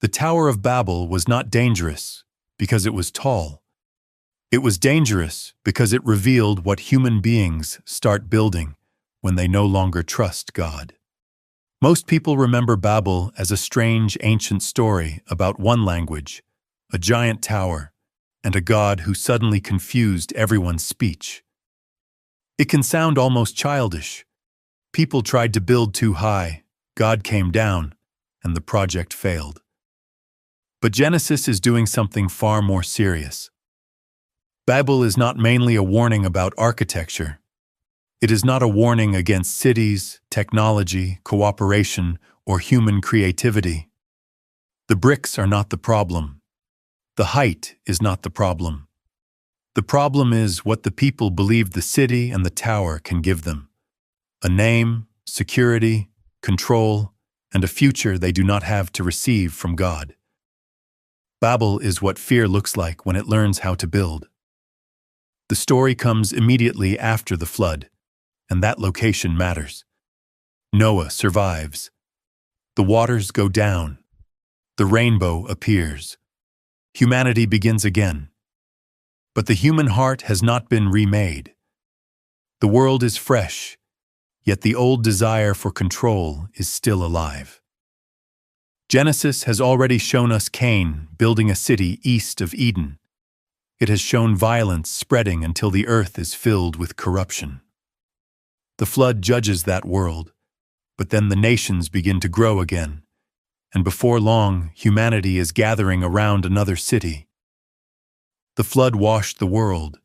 The Tower of Babel was not dangerous because it was tall. It was dangerous because it revealed what human beings start building when they no longer trust God. Most people remember Babel as a strange ancient story about one language, a giant tower, and a God who suddenly confused everyone's speech. It can sound almost childish. People tried to build too high, God came down, and the project failed. But Genesis is doing something far more serious. Babel is not mainly a warning about architecture. It is not a warning against cities, technology, cooperation, or human creativity. The bricks are not the problem. The height is not the problem. The problem is what the people believe the city and the tower can give them: a name, security, control, and a future they do not have to receive from God. Babel is what fear looks like when it learns how to build. The story comes immediately after the flood, and that location matters. Noah survives. The waters go down. The rainbow appears. Humanity begins again. But the human heart has not been remade. The world is fresh, yet the old desire for control is still alive. Genesis has already shown us Cain building a city east of Eden. It has shown violence spreading until the earth is filled with corruption. The flood judges that world, but then the nations begin to grow again, and before long, humanity is gathering around another city. The flood washed the world,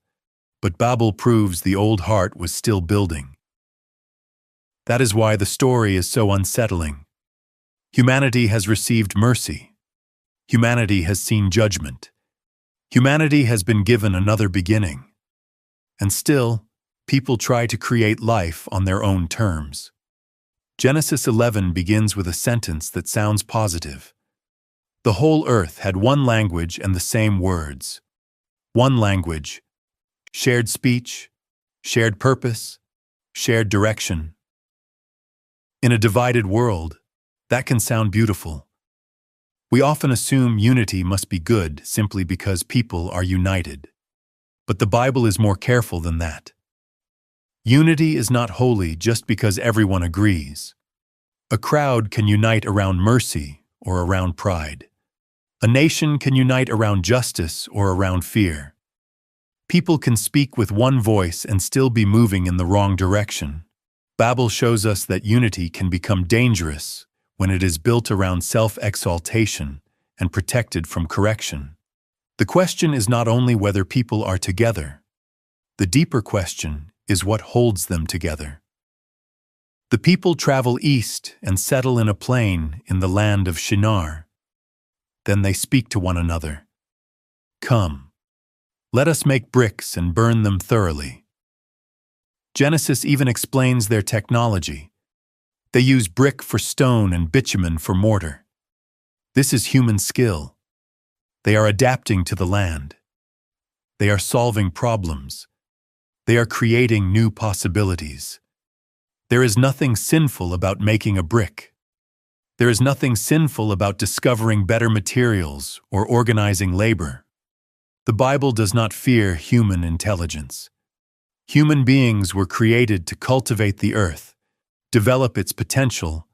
but Babel proves the old heart was still building. That is why the story is so unsettling. Humanity has received mercy. Humanity has seen judgment. Humanity has been given another beginning. And still, people try to create life on their own terms. Genesis 11 begins with a sentence that sounds positive. The whole earth had one language and the same words. One language, shared speech, shared purpose, shared direction. In a divided world, that can sound beautiful. We often assume unity must be good simply because people are united. But the Bible is more careful than that. Unity is not holy just because everyone agrees. A crowd can unite around mercy or around pride. A nation can unite around justice or around fear. People can speak with one voice and still be moving in the wrong direction. Babel shows us that unity can become dangerous when it is built around self-exaltation and protected from correction. The question is not only whether people are together. The deeper question is what holds them together. The people travel east and settle in a plain in the land of Shinar. Then they speak to one another. Come, let us make bricks and burn them thoroughly. Genesis even explains their technology. They use brick for stone and bitumen for mortar. This is human skill. They are adapting to the land. They are solving problems. They are creating new possibilities. There is nothing sinful about making a brick. There is nothing sinful about discovering better materials or organizing labor. The Bible does not fear human intelligence. Human beings were created to cultivate the earth, develop its potential,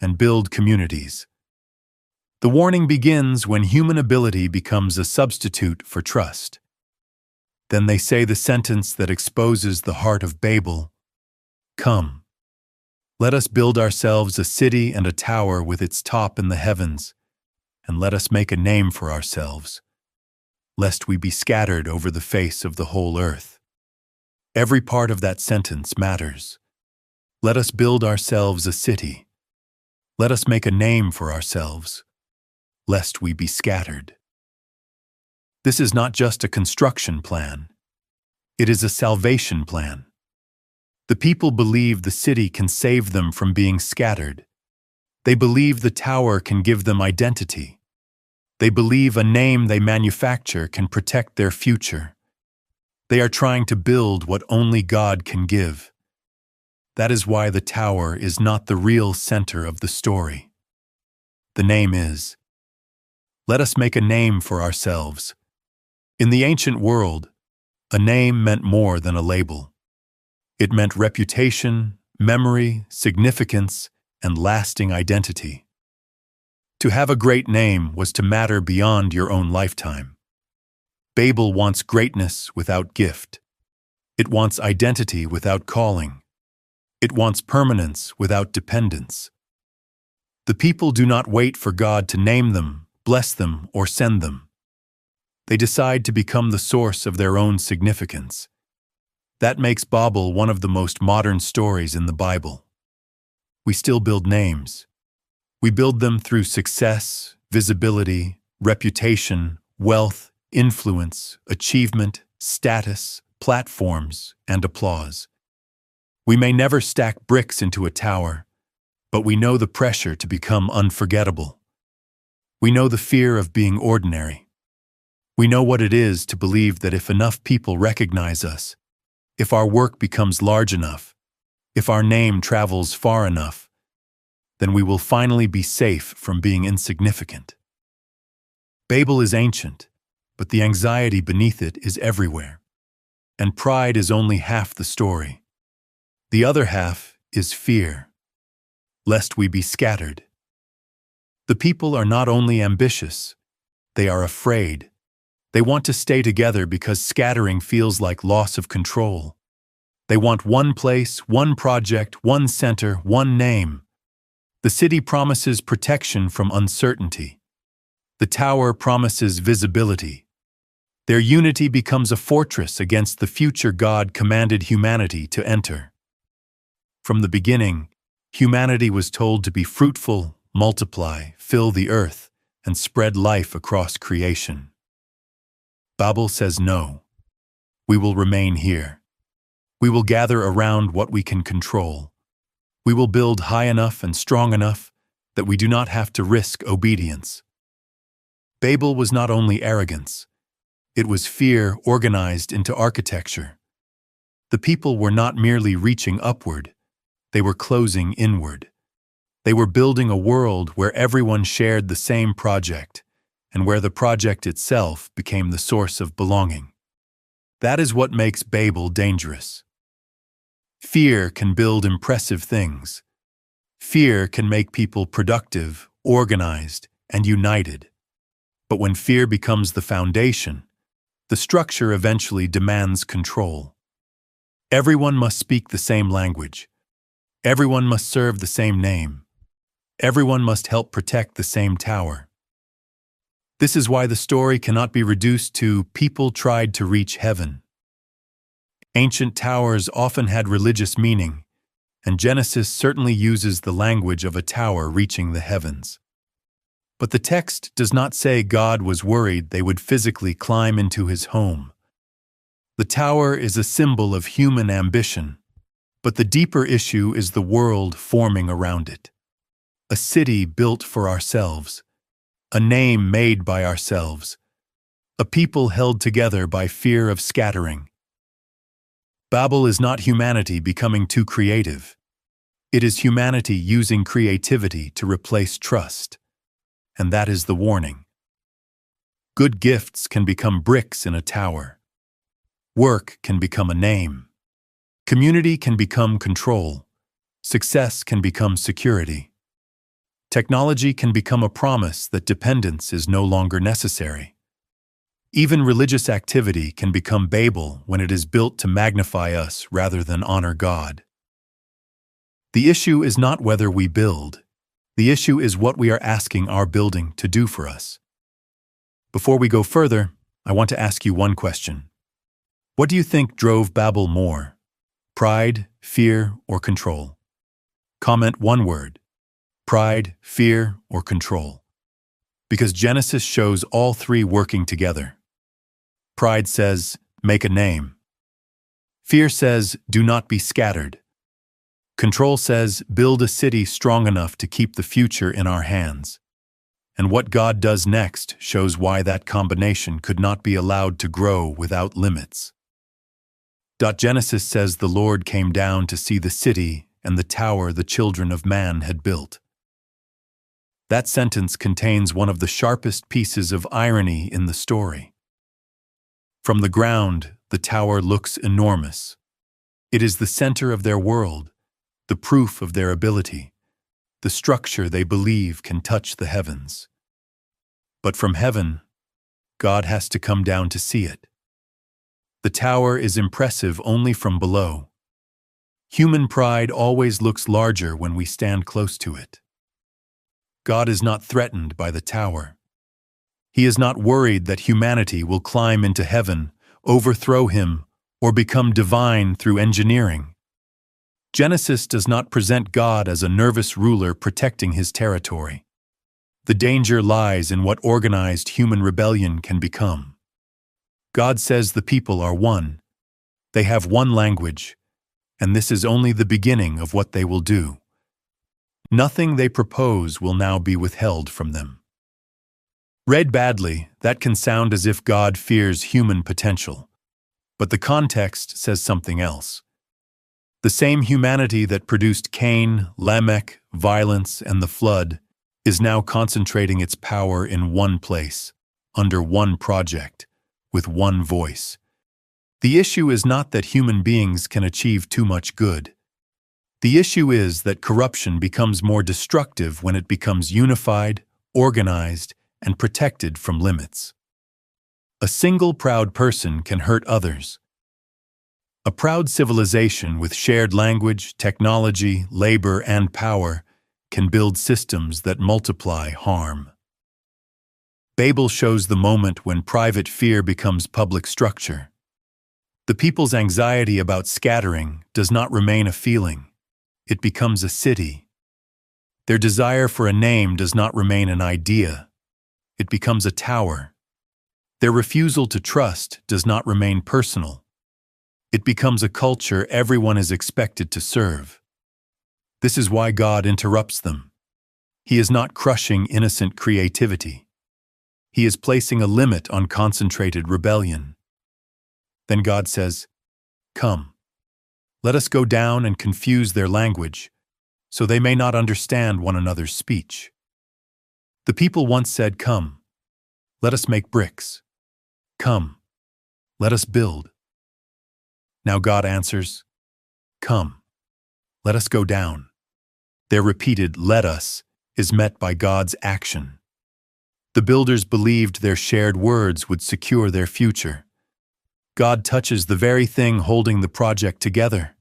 and build communities. The warning begins when human ability becomes a substitute for trust. Then they say the sentence that exposes the heart of Babel: Come, let us build ourselves a city and a tower with its top in the heavens, and let us make a name for ourselves, lest we be scattered over the face of the whole earth. Every part of that sentence matters. Let us build ourselves a city. Let us make a name for ourselves, lest we be scattered. This is not just a construction plan. It is a salvation plan. The people believe the city can save them from being scattered. They believe the tower can give them identity. They believe a name they manufacture can protect their future. They are trying to build what only God can give. That is why the tower is not the real center of the story. The name is. Let us make a name for ourselves. In the ancient world, a name meant more than a label. It meant reputation, memory, significance, and lasting identity. To have a great name was to matter beyond your own lifetime. Babel wants greatness without gift. It wants identity without calling. It wants permanence without dependence. The people do not wait for God to name them, bless them, or send them. They decide to become the source of their own significance. That makes Babel one of the most modern stories in the Bible. We still build names. We build them through success, visibility, reputation, wealth, influence, achievement, status, platforms, and applause. We may never stack bricks into a tower, but we know the pressure to become unforgettable. We know the fear of being ordinary. We know what it is to believe that if enough people recognize us, if our work becomes large enough, if our name travels far enough, then we will finally be safe from being insignificant. Babel is ancient, but the anxiety beneath it is everywhere. And pride is only half the story. The other half is fear, lest we be scattered. The people are not only ambitious, they are afraid. They want to stay together because scattering feels like loss of control. They want one place, one project, one center, one name. The city promises protection from uncertainty. The tower promises visibility. Their unity becomes a fortress against the future God commanded humanity to enter. From the beginning, humanity was told to be fruitful, multiply, fill the earth, and spread life across creation. Babel says no. We will remain here. We will gather around what we can control. We will build high enough and strong enough that we do not have to risk obedience. Babel was not only arrogance. It was fear organized into architecture. The people were not merely reaching upward. They were closing inward. They were building a world where everyone shared the same project, and where the project itself became the source of belonging. That is what makes Babel dangerous. Fear can build impressive things. Fear can make people productive, organized, and united. But when fear becomes the foundation, the structure eventually demands control. Everyone must speak the same language. Everyone must serve the same name. Everyone must help protect the same tower. This is why the story cannot be reduced to people tried to reach heaven. Ancient towers often had religious meaning, and Genesis certainly uses the language of a tower reaching the heavens. But the text does not say God was worried they would physically climb into his home. The tower is a symbol of human ambition, but the deeper issue is the world forming around it. A city built for ourselves, a name made by ourselves, a people held together by fear of scattering. Babel is not humanity becoming too creative. It is humanity using creativity to replace trust. And that is the warning. Good gifts can become bricks in a tower. Work can become a name. Community can become control. Success can become security. Technology can become a promise that dependence is no longer necessary. Even religious activity can become Babel when it is built to magnify us rather than honor God. The issue is not whether we build. The issue is what we are asking our building to do for us. Before we go further, I want to ask you one question. What do you think drove Babel more? Pride, fear, or control? Comment one word. Pride, fear, or control. Because Genesis shows all three working together. Pride says, make a name. Fear says, do not be scattered. Control says, build a city strong enough to keep the future in our hands. And what God does next shows why that combination could not be allowed to grow without limits. Genesis says the Lord came down to see the city and the tower the children of man had built. That sentence contains one of the sharpest pieces of irony in the story. From the ground, the tower looks enormous. It is the center of their world, the proof of their ability, the structure they believe can touch the heavens. But from heaven, God has to come down to see it. The tower is impressive only from below. Human pride always looks larger when we stand close to it. God is not threatened by the tower. He is not worried that humanity will climb into heaven, overthrow him, or become divine through engineering. Genesis does not present God as a nervous ruler protecting his territory. The danger lies in what organized human rebellion can become. God says the people are one. They have one language, and this is only the beginning of what they will do. Nothing they propose will now be withheld from them. Read badly, that can sound as if God fears human potential, but the context says something else. The same humanity that produced Cain, Lamech, violence, and the flood is now concentrating its power in one place, under one project, with one voice. The issue is not that human beings can achieve too much good. The issue is that corruption becomes more destructive when it becomes unified, organized, and protected from limits. A single proud person can hurt others. A proud civilization with shared language, technology, labor, and power can build systems that multiply harm. Babel shows the moment when private fear becomes public structure. The people's anxiety about scattering does not remain a feeling. It becomes a city. Their desire for a name does not remain an idea. It becomes a tower. Their refusal to trust does not remain personal. It becomes a culture everyone is expected to serve. This is why God interrupts them. He is not crushing innocent creativity. He is placing a limit on concentrated rebellion. Then God says, "Come, let us go down and confuse their language, so they may not understand one another's speech." The people once said, "Come, let us make bricks. Come, let us build." Now God answers, "Come, let us go down." Their repeated "let us" is met by God's action. The builders believed their shared words would secure their future. God touches the very thing holding the project together.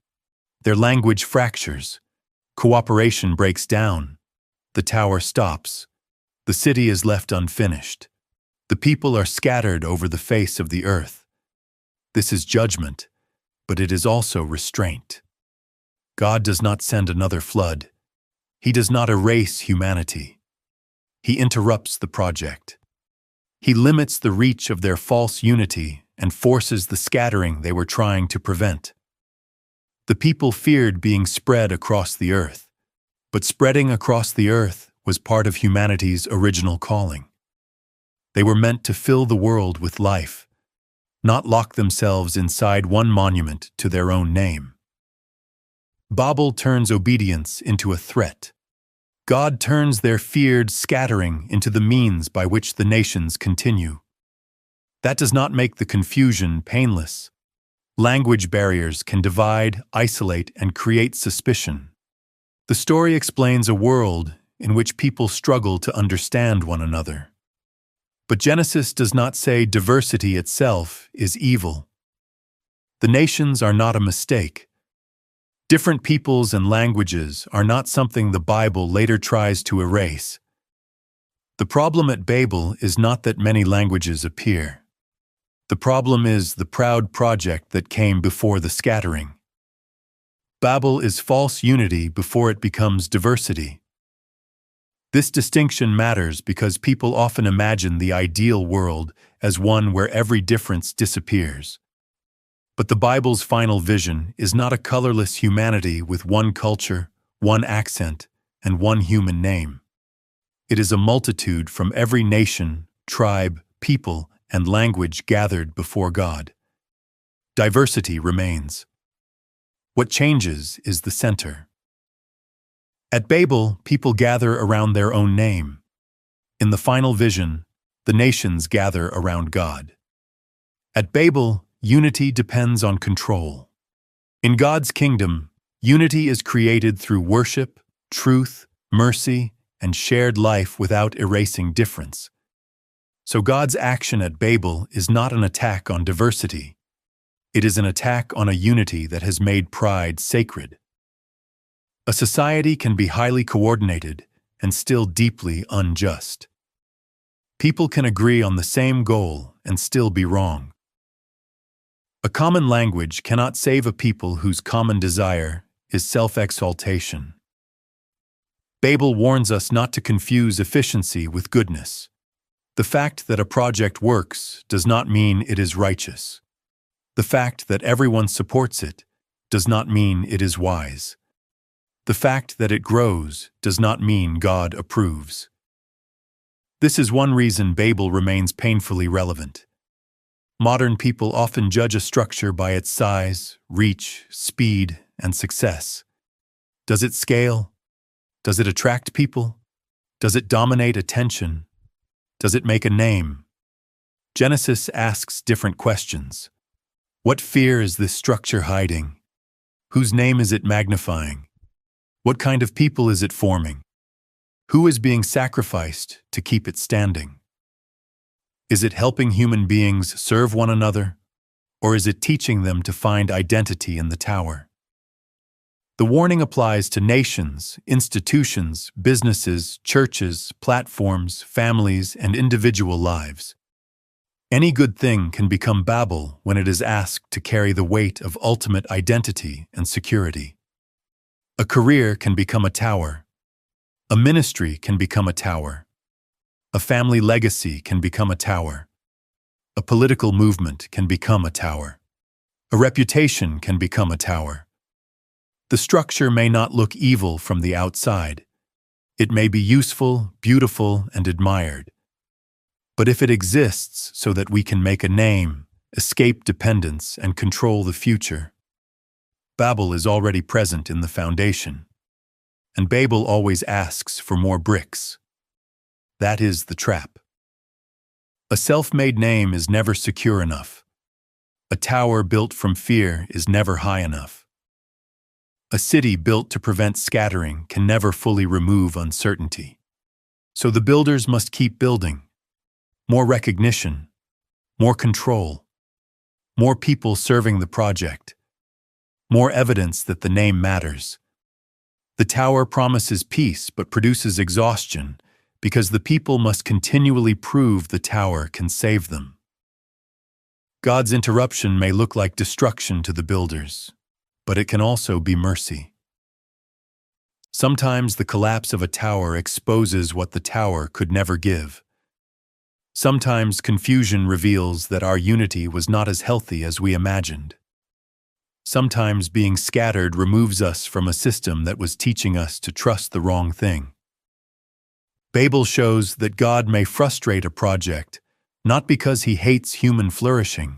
Their language fractures. Cooperation breaks down. The tower stops. The city is left unfinished. The people are scattered over the face of the earth. This is judgment, but it is also restraint. God does not send another flood. He does not erase humanity. He interrupts the project. He limits the reach of their false unity and forces the scattering they were trying to prevent. The people feared being spread across the earth, but spreading across the earth was part of humanity's original calling. They were meant to fill the world with life, not lock themselves inside one monument to their own name. Babel turns obedience into a threat. God turns their feared scattering into the means by which the nations continue. That does not make the confusion painless. Language barriers can divide, isolate, and create suspicion. The story explains a world in which people struggle to understand one another. But Genesis does not say diversity itself is evil. The nations are not a mistake. Different peoples and languages are not something the Bible later tries to erase. The problem at Babel is not that many languages appear. The problem is the proud project that came before the scattering. Babel is false unity before it becomes diversity. This distinction matters because people often imagine the ideal world as one where every difference disappears. But the Bible's final vision is not a colorless humanity with one culture, one accent, and one human name. It is a multitude from every nation, tribe, people, and language gathered before God. Diversity remains. What changes is the center. At Babel, people gather around their own name. In the final vision, the nations gather around God. At Babel, unity depends on control. In God's kingdom, unity is created through worship, truth, mercy, and shared life without erasing difference. So God's action at Babel is not an attack on diversity. It is an attack on a unity that has made pride sacred. A society can be highly coordinated and still deeply unjust. People can agree on the same goal and still be wrong. A common language cannot save a people whose common desire is self-exaltation. Babel warns us not to confuse efficiency with goodness. The fact that a project works does not mean it is righteous. The fact that everyone supports it does not mean it is wise. The fact that it grows does not mean God approves. This is one reason Babel remains painfully relevant. Modern people often judge a structure by its size, reach, speed, and success. Does it scale? Does it attract people? Does it dominate attention? Does it make a name? Genesis asks different questions. What fear is this structure hiding? Whose name is it magnifying? What kind of people is it forming? Who is being sacrificed to keep it standing? Is it helping human beings serve one another, or is it teaching them to find identity in the tower? The warning applies to nations, institutions, businesses, churches, platforms, families, and individual lives. Any good thing can become Babel when it is asked to carry the weight of ultimate identity and security. A career can become a tower. A ministry can become a tower. A family legacy can become a tower. A political movement can become a tower. A reputation can become a tower. The structure may not look evil from the outside. It may be useful, beautiful, and admired. But if it exists so that we can make a name, escape dependence, and control the future, Babel is already present in the foundation. And Babel always asks for more bricks. That is the trap. A self-made name is never secure enough. A tower built from fear is never high enough. A city built to prevent scattering can never fully remove uncertainty. So the builders must keep building. More recognition, more control, more people serving the project, more evidence that the name matters. The tower promises peace but produces exhaustion because the people must continually prove the tower can save them. God's interruption may look like destruction to the builders, but it can also be mercy. Sometimes the collapse of a tower exposes what the tower could never give. Sometimes confusion reveals that our unity was not as healthy as we imagined. Sometimes being scattered removes us from a system that was teaching us to trust the wrong thing. Babel shows that God may frustrate a project, not because he hates human flourishing,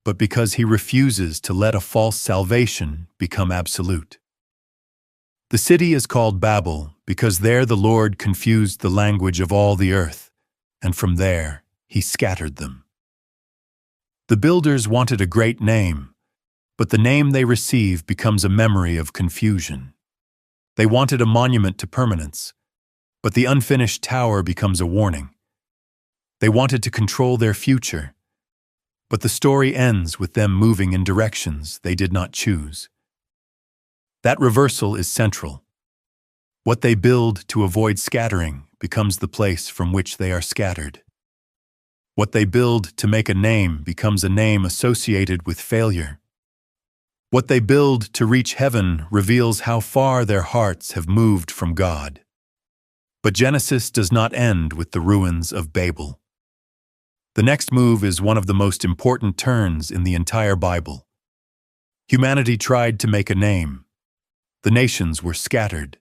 but because he refuses to let a false salvation become absolute. The city is called Babel because there the Lord confused the language of all the earth, and from there he scattered them. The builders wanted a great name, but the name they receive becomes a memory of confusion. They wanted a monument to permanence, but the unfinished tower becomes a warning. They wanted to control their future, but the story ends with them moving in directions they did not choose. That reversal is central. What they build to avoid scattering becomes the place from which they are scattered. What they build to make a name becomes a name associated with failure. What they build to reach heaven reveals how far their hearts have moved from God. But Genesis does not end with the ruins of Babel. The next move is one of the most important turns in the entire Bible. Humanity tried to make a name. The nations were scattered.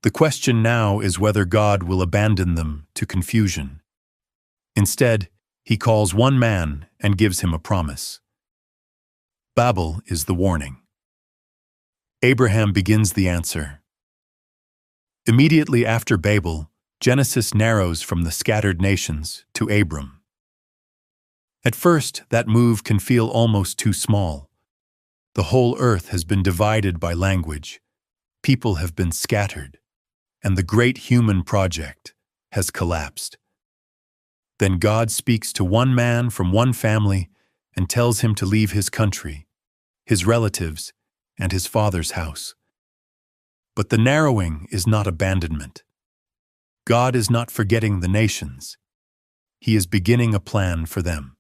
The question now is whether God will abandon them to confusion. Instead, he calls one man and gives him a promise. Babel is the warning. Abraham begins the answer. Immediately after Babel, Genesis narrows from the scattered nations to Abram. At first, that move can feel almost too small. The whole earth has been divided by language, people have been scattered, and the great human project has collapsed. Then God speaks to one man from one family and tells him to leave his country, his relatives, and his father's house. But the narrowing is not abandonment. God is not forgetting the nations. He is beginning a plan for them.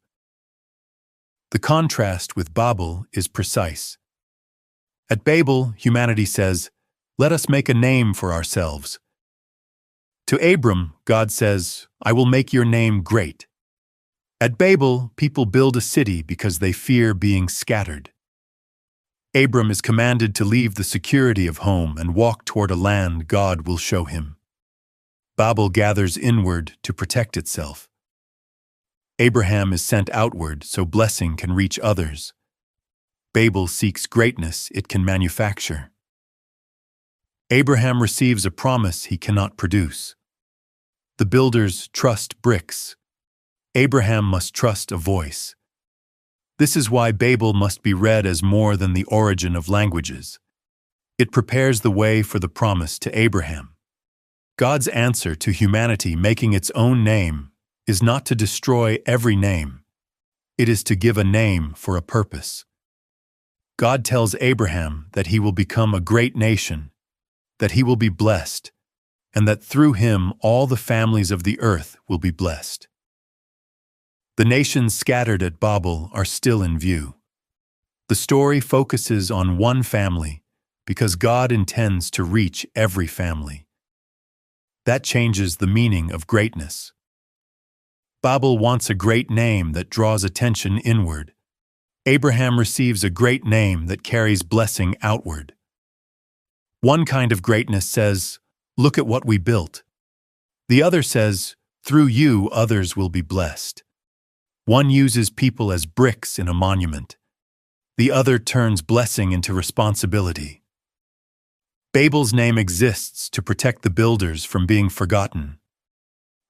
The contrast with Babel is precise. At Babel, humanity says, "Let us make a name for ourselves." To Abram, God says, "I will make your name great." At Babel, people build a city because they fear being scattered. Abram is commanded to leave the security of home and walk toward a land God will show him. Babel gathers inward to protect itself. Abraham is sent outward so blessing can reach others. Babel seeks greatness it can manufacture. Abraham receives a promise he cannot produce. The builders trust bricks. Abraham must trust a voice. This is why Babel must be read as more than the origin of languages. It prepares the way for the promise to Abraham. God's answer to humanity making its own name is not to destroy every name. It is to give a name for a purpose. God tells Abraham that he will become a great nation, that he will be blessed, and that through him all the families of the earth will be blessed. The nations scattered at Babel are still in view. The story focuses on one family because God intends to reach every family. That changes the meaning of greatness. Babel wants a great name that draws attention inward. Abraham receives a great name that carries blessing outward. One kind of greatness says, "Look at what we built." The other says, "Through you others will be blessed." One uses people as bricks in a monument. The other turns blessing into responsibility. Babel's name exists to protect the builders from being forgotten.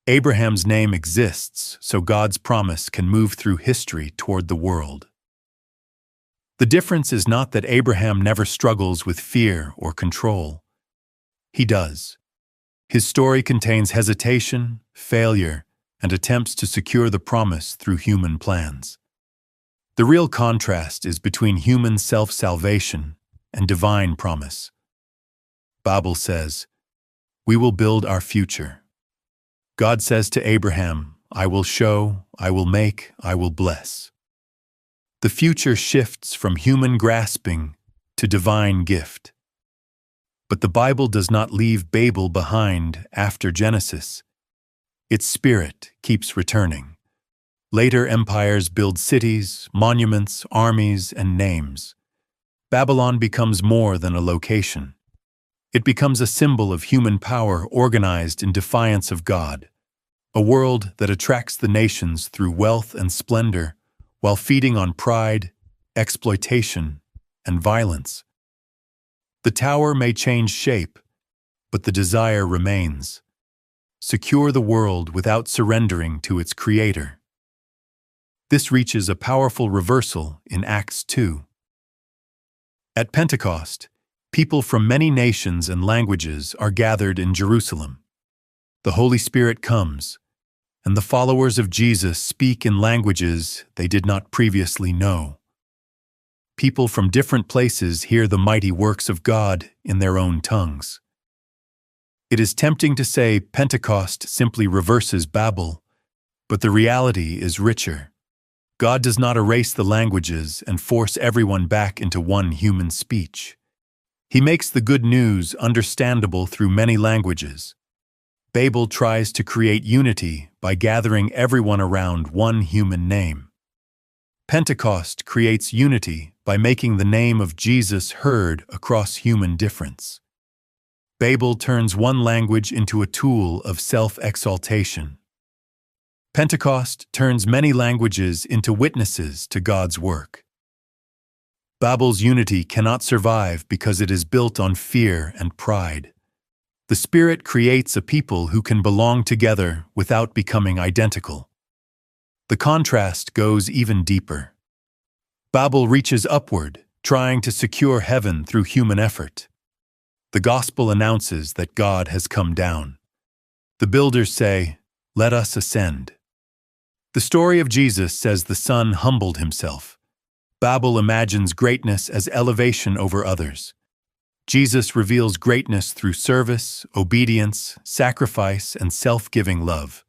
Abraham's name exists so God's promise can move through history toward the world. The difference is not that Abraham never struggles with fear or control. He does. His story contains hesitation, failure, and attempts to secure the promise through human plans. The real contrast is between human self-salvation and divine promise. Babel says, "We will build our future." God says to Abraham, "I will show, I will make, I will bless." The future shifts from human grasping to divine gift. But the Bible does not leave Babel behind after Genesis. Its spirit keeps returning. Later empires build cities, monuments, armies, and names. Babylon becomes more than a location. It becomes a symbol of human power organized in defiance of God, a world that attracts the nations through wealth and splendor while feeding on pride, exploitation, and violence. The tower may change shape, but the desire remains. Secure the world without surrendering to its creator. This reaches a powerful reversal in Acts 2. At Pentecost, people from many nations and languages are gathered in Jerusalem. The Holy Spirit comes, and the followers of Jesus speak in languages they did not previously know. People from different places hear the mighty works of God in their own tongues. It is tempting to say Pentecost simply reverses Babel, but the reality is richer. God does not erase the languages and force everyone back into one human speech. He makes the good news understandable through many languages. Babel tries to create unity by gathering everyone around one human name. Pentecost creates unity by making the name of Jesus heard across human difference. Babel turns one language into a tool of self-exaltation. Pentecost turns many languages into witnesses to God's work. Babel's unity cannot survive because it is built on fear and pride. The Spirit creates a people who can belong together without becoming identical. The contrast goes even deeper. Babel reaches upward, trying to secure heaven through human effort. The gospel announces that God has come down. The builders say, "Let us ascend." The story of Jesus says the Son humbled himself. Babel imagines greatness as elevation over others. Jesus reveals greatness through service, obedience, sacrifice, and self-giving love.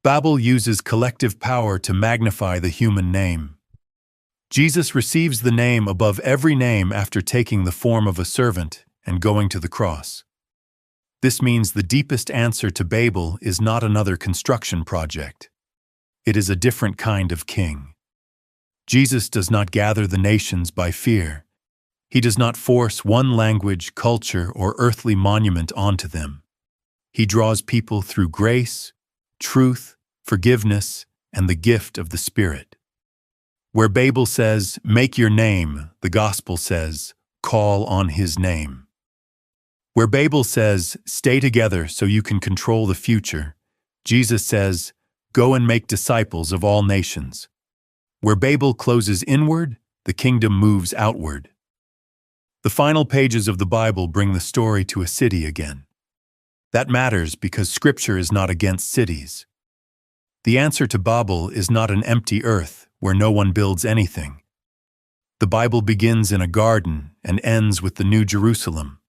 Babel uses collective power to magnify the human name. Jesus receives the name above every name after taking the form of a servant and going to the cross. This means the deepest answer to Babel is not another construction project. It is a different kind of king. Jesus does not gather the nations by fear. He does not force one language, culture, or earthly monument onto them. He draws people through grace, truth, forgiveness, and the gift of the Spirit. Where Babel says, "Make your name," the gospel says, "Call on his name." Where Babel says, "Stay together so you can control the future," Jesus says, "Go and make disciples of all nations." Where Babel closes inward, the kingdom moves outward. The final pages of the Bible bring the story to a city again. That matters because Scripture is not against cities. The answer to Babel is not an empty earth where no one builds anything. The Bible begins in a garden and ends with the New Jerusalem.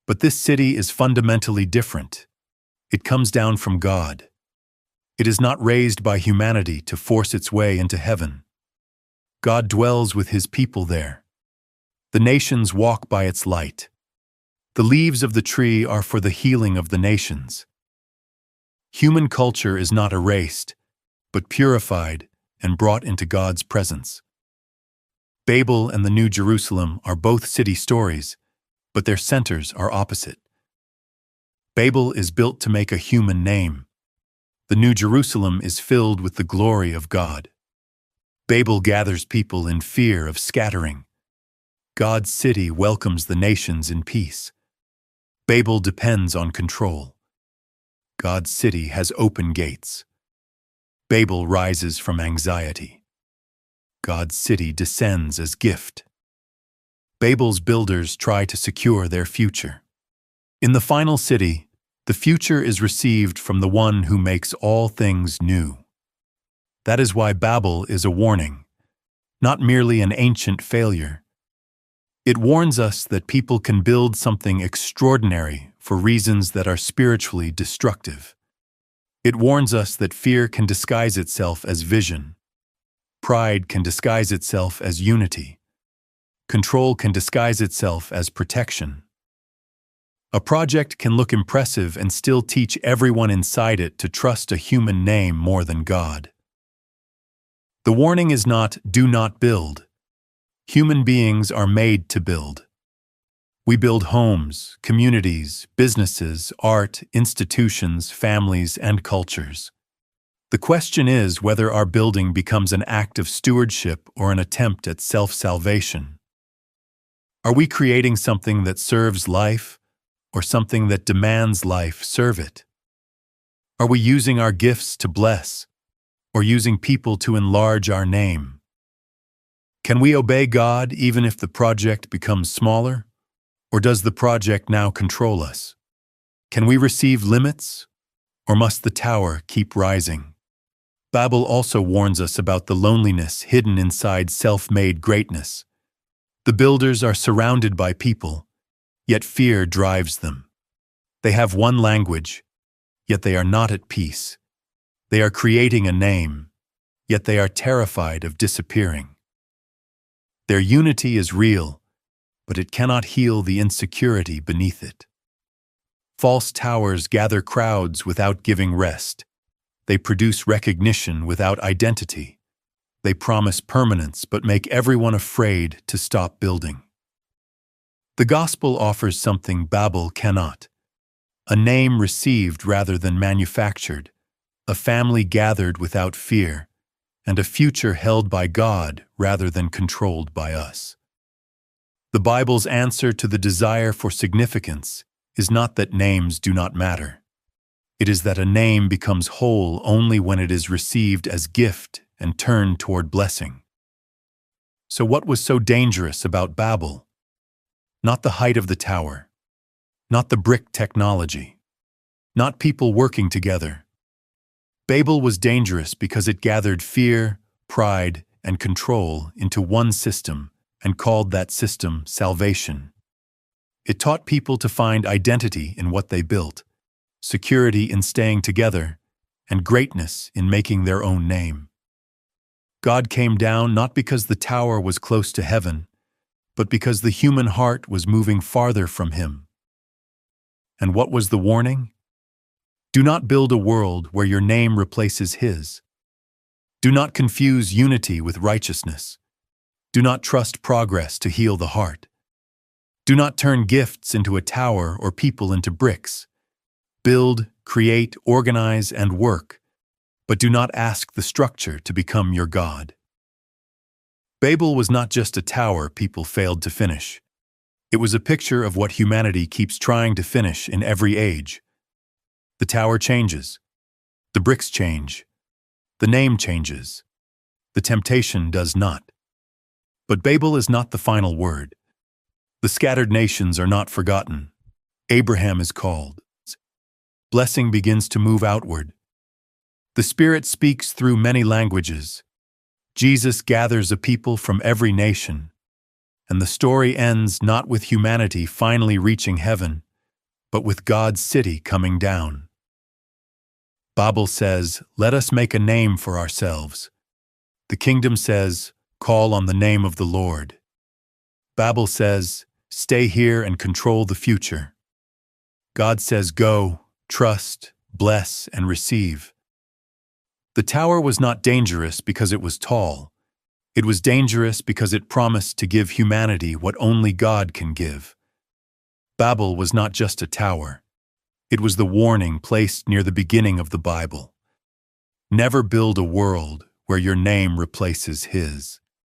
But this city is fundamentally different. It comes down from God. It is not raised by humanity to force its way into heaven. God dwells with his people there. The nations walk by its light. The leaves of the tree are for the healing of the nations. Human culture is not erased, but purified and brought into God's presence. Babel and the New Jerusalem are both city stories, but their centers are opposite. Babel is built to make a human name. The New Jerusalem is filled with the glory of God. Babel gathers people in fear of scattering. God's city welcomes the nations in peace. Babel depends on control. God's city has open gates. Babel rises from anxiety. God's city descends as gift. Babel's builders try to secure their future. In the final city, the future is received from the one who makes all things new. That is why Babel is a warning, not merely an ancient failure. It warns us that people can build something extraordinary for reasons that are spiritually destructive. It warns us that fear can disguise itself as vision. Pride can disguise itself as unity. Control can disguise itself as protection. A project can look impressive and still teach everyone inside it to trust a human name more than God. The warning is not, "Do not build." Human beings are made to build. We build homes, communities, businesses, art, institutions, families, and cultures. The question is whether our building becomes an act of stewardship or an attempt at self-salvation. Are we creating something that serves life, or something that demands life serve it? Are we using our gifts to bless, or using people to enlarge our name? Can we obey God even if the project becomes smaller? Or does the project now control us? Can we receive limits, or must the tower keep rising? Babel also warns us about the loneliness hidden inside self-made greatness. The builders are surrounded by people, yet fear drives them. They have one language, yet they are not at peace. They are creating a name, yet they are terrified of disappearing. Their unity is real, but it cannot heal the insecurity beneath it. False towers gather crowds without giving rest. They produce recognition without identity. They promise permanence but make everyone afraid to stop building. The gospel offers something Babel cannot: a name received rather than manufactured, a family gathered without fear, and a future held by God rather than controlled by us. The Bible's answer to the desire for significance is not that names do not matter. It is that a name becomes whole only when it is received as gift and turned toward blessing. So what was so dangerous about Babel? Not the height of the tower, not the brick technology, not people working together. Babel was dangerous because it gathered fear, pride, and control into one system and called that system salvation. It taught people to find identity in what they built, security in staying together, and greatness in making their own name. God came down not because the tower was close to heaven, but because the human heart was moving farther from Him. And what was the warning? Do not build a world where your name replaces His. Do not confuse unity with righteousness. Do not trust progress to heal the heart. Do not turn gifts into a tower or people into bricks. Build, create, organize, and work, but do not ask the structure to become your God. Babel was not just a tower people failed to finish. It was a picture of what humanity keeps trying to finish in every age. The tower changes. The bricks change. The name changes. The temptation does not. But Babel is not the final word. The scattered nations are not forgotten. Abraham is called. Blessing begins to move outward. The Spirit speaks through many languages. Jesus gathers a people from every nation. And the story ends not with humanity finally reaching heaven, but with God's city coming down. Babel says, "Let us make a name for ourselves." The kingdom says, "Call on the name of the Lord." Babel says, "Stay here and control the future." God says, "Go, trust, bless, and receive." The tower was not dangerous because it was tall. It was dangerous because it promised to give humanity what only God can give. Babel was not just a tower. It was the warning placed near the beginning of the Bible. Never build a world where your name replaces His.